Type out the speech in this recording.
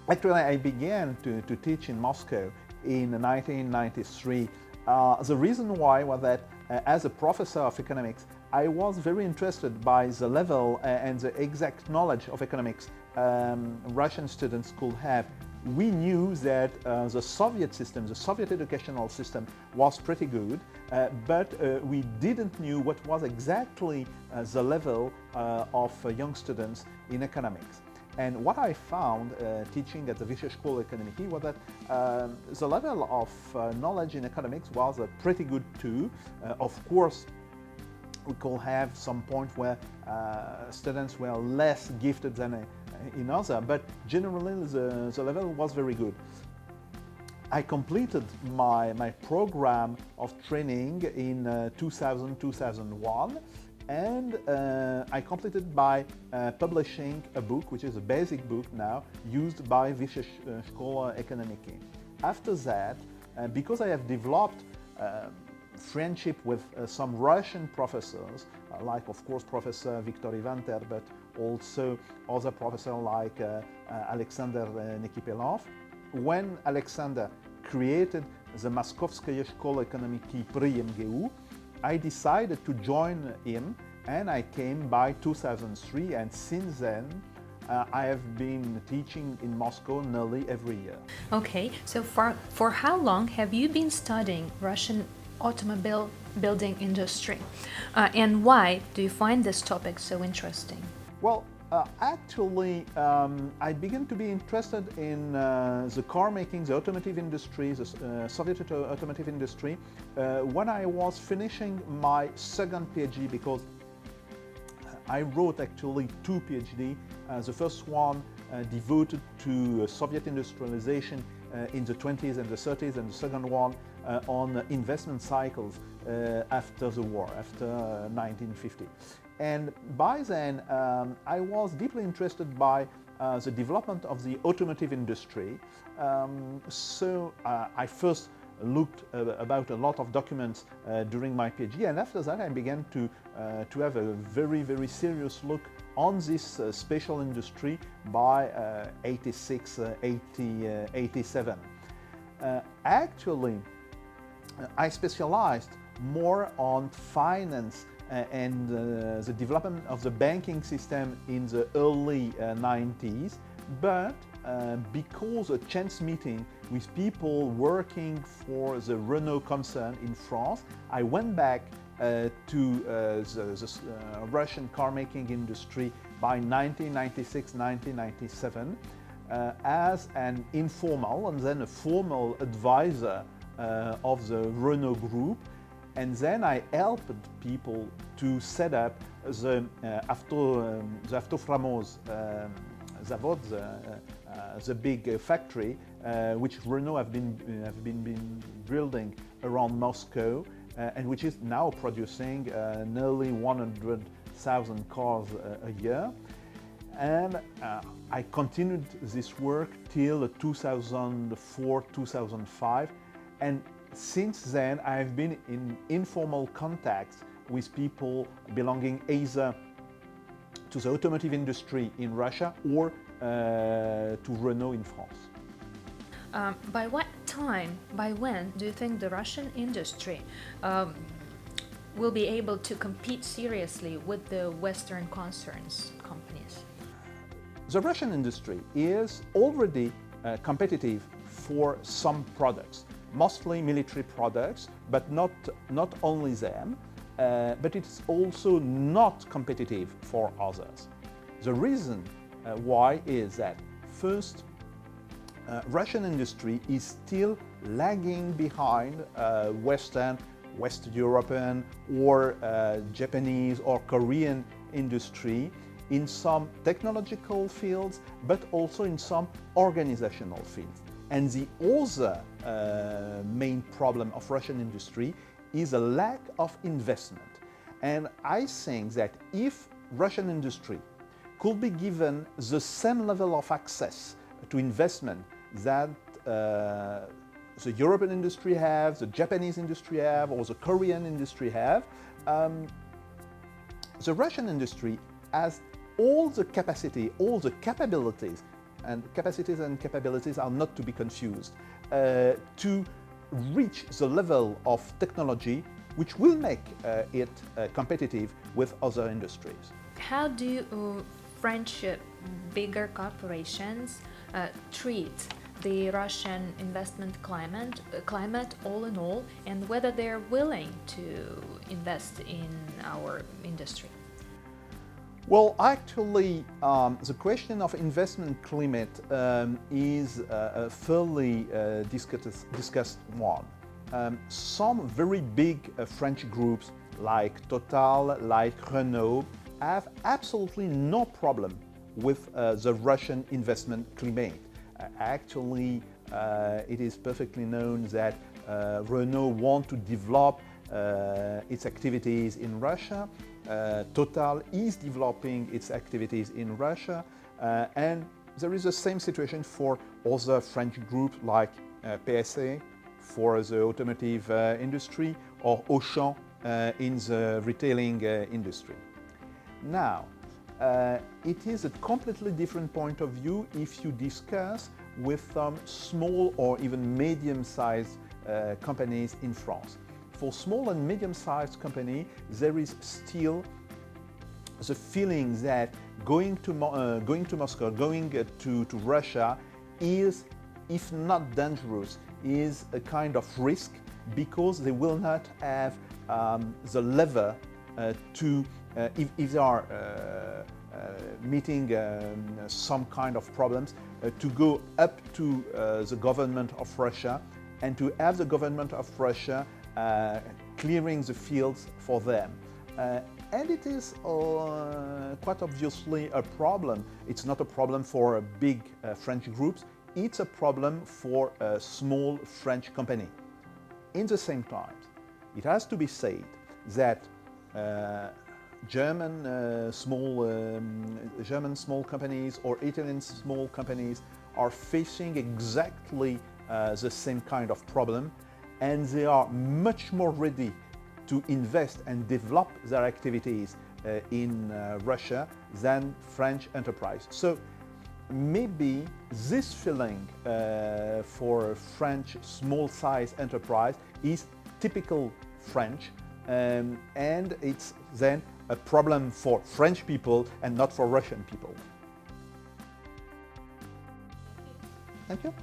Actually, I began to teach in Moscow in 1993. The reason why was that as a professor of economics, I was very interested by the level and the exact knowledge of economics Russian students could have. We knew that the Soviet system, the Soviet educational system was pretty good, but we didn't know what was exactly the level of young students in economics. And what I found teaching at the Vysoké Ekonomiki was that the level of knowledge in economics was pretty good too. Of course, we could have some point where students were less gifted than in other, but generally the level was very good. I completed my program of training in 2000-2001, and I completed by publishing a book, which is a basic book now, used by Vysoké Ekonomiki. After that, because I have developed friendship with some Russian professors, like of course Professor Viktor Ivanter, but also other professors like Alexander Nekipelov. When Alexander created the Moskovskaya Shkola Ekonomiki pri MGU, I decided to join him, and I came by 2003, and since then I have been teaching in Moscow nearly every year. Okay, so for how long have you been studying Russian automobile building industry, and why do you find this topic so interesting? Well, actually, I began to be interested in the car making, the automotive industry, the Soviet automotive industry, when I was finishing my second PhD, because I wrote actually two PhD. The first one devoted to Soviet industrialization in the 20s and the 30s, and the second one on investment cycles after the war, after 1950. And by then, I was deeply interested by the development of the automotive industry. So I first looked about a lot of documents during my PhD, and after that I began to have a very, very serious look on this special industry by 86, 87. Actually, I specialized more on finance and the development of the banking system in the early 90s, but because a chance meeting with people working for the Renault concern in France, I went back to the Russian car making industry by 1996, 1997 as an informal and then a formal advisor of the Renault group. And then I helped people to set up the Автофрамоз Zavod, the big factory which Renault have been building around Moscow, and which is now producing nearly 100,000 cars a year. And I continued this work till 2004-2005, and since then I've been in informal contacts with people belonging either to the automotive industry in Russia or to Renault in France. By what time, by when do you think the Russian industry will be able to compete seriously with the Western concerns companies? The Russian industry is already competitive for some products, mostly military products, but not only them, but it's also not competitive for others. The reason why is that, first, Russian industry is still lagging behind West European or Japanese or Korean industry in some technological fields, but also in some organizational fields. And the other main problem of Russian industry is a lack of investment. And I think that if Russian industry could be given the same level of access to investment that the European industry have, the Japanese industry have, or the Korean industry have, the Russian industry has all the capacity, all the capabilities and capacities and capabilities are not to be confused, to reach the level of technology which will make it competitive with other industries. How do French bigger corporations treat the Russian investment climate all in all, and whether they're willing to invest in our industry? Well, actually, the question of investment climate is a fairly discussed one. Some very big French groups like Total, like Renault, have absolutely no problem with the Russian investment climate. Actually, it is perfectly known that Renault wants to develop its activities in Russia. Total is developing its activities in Russia, and there is the same situation for other French groups like PSA for the automotive industry, or Auchan in the retailing industry. Now, it is a completely different point of view if you discuss with some small or even medium-sized companies in France. For small and medium-sized companies, there is still the feeling that going to Moscow, going to Russia is, if not dangerous, is a kind of risk, because they will not have the lever to, if they are meeting some kind of problems, to go up to the government of Russia and to have the government of Russia clearing the fields for them. And it is quite obviously a problem. It's not a problem for big French groups, it's a problem for a small French company. In the same time, it has to be said that German small companies or Italian small companies are facing exactly the same kind of problem, and they are much more ready to invest and develop their activities in Russia than French enterprise. So maybe this feeling for a French small-size enterprise is typical French, and it's then a problem for French people and not for Russian people. Thank you.